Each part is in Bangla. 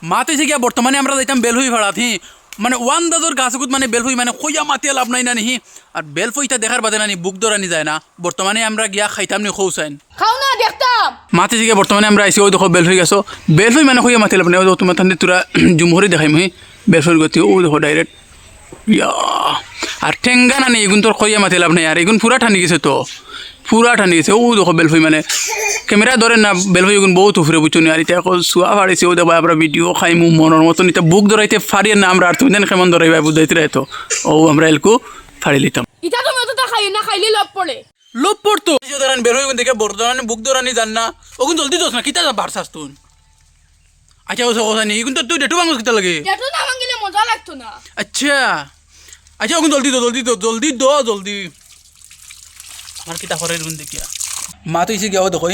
মাতে যে গিয়া বর্তমানে আমরা যাইতাম বেলহুই ভাড়াত মানে ওয়ান দাদর গাছগুত মানে বেলফুই মানে কইয়া মাতিয়া লাভ নাই না নি আর বেলফুইটা দেখার বাদে নানি বুক দরানি যায় না বর্তমানে আমরা গিয়া খাইতাম নি খৌসাইন খাও না দেখতাম মাতে যে বর্তমানে আমরা আইসি ওই দেখো বেলফুই গেছো বেলফুই মানে কইয়া মাতিয়া লাভ নাই ও তোমার থান্দি তোরা জুমহরি দেখাই মই বেলফুইর গতি ও দেখো ডাইরেক্ট ইয়া আর ঠেঙ্গা নানি এগুন তোর কইয়া মাতিয়া লাভ নাই আর এগুন পুরা ঠানি গেছে তো পুরা ঠানি গেছে ও দেখো বেলফুই মানে ক্যামেরা ধরে না বেলফুই এগুন বহুত উফরে বুঝুনি আর এটা এখন শুয়া ফাড়িছে ও দেবা আমরা ভিডিও খাইমু মনের মতন এটা বুক ধরাইতে ফাড়িয়ে না আমরা আর তুমি দেন কেমন ধরাইবা বুঝাইতে রাইতো ও আমরা এলকু ফাড়ি লিতাম ইটা তুমি অতটা খাই না খাইলে লব পড়ে লোভ পড়তো ধরেন বের হয়ে দেখে বর্তমানে বুক ধরানি জান না ওগুন জলদি দোস না কিতা বাড়ছাস তুই আচ্ছা ওসব কথা নেই কিন্তু তুই ডেটু বাংলা কিতা লাগে এটা না ভাঙিলে মজা লাগতো না আচ্ছা আচ্ছা ওগুন জলদি জলদি আমার কিতা করে এরকম দেখিয়া মা তো এসে গিয়া দেখো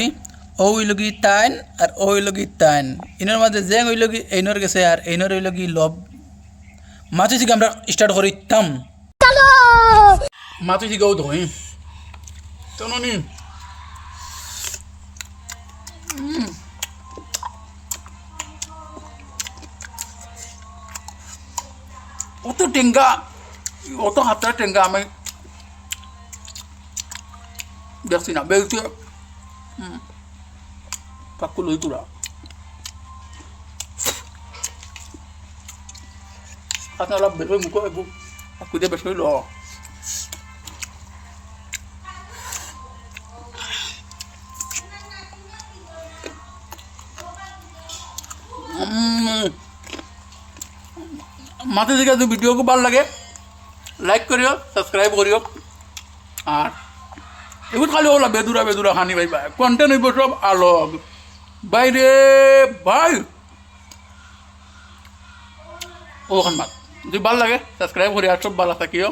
ও হইলগি তাইন আর ও হইলগি তাইন ইনার মাঝে জেং হইলগি এইনর গেছে আর এইনর হইলগি লব মা তো এসে আমরা স্টার্ট করিতাম মা তো এসে গিয়াও দেখো তননি অত টেঙ্গা অত হাতটা টেঙ্গা আমি দেখছি না বেলতে পাক্কু লই তুরা হাত অলপ বেলই মুখ একু পাক্কু দিয়ে বেশ ল মাতে দিকে যদি ভিডিও খুব ভালো লাগে লাইক করিও সাবস্ক্রাইব করিও আর এগুলো খালি ওলা বেদুরা খানি ভাই কন্টেন্ট হইব সব আলগ বাইরে ভাই ওখান মাত যদি ভালো লাগে সাবস্ক্রাইব করি আর সব ভালো থাকিও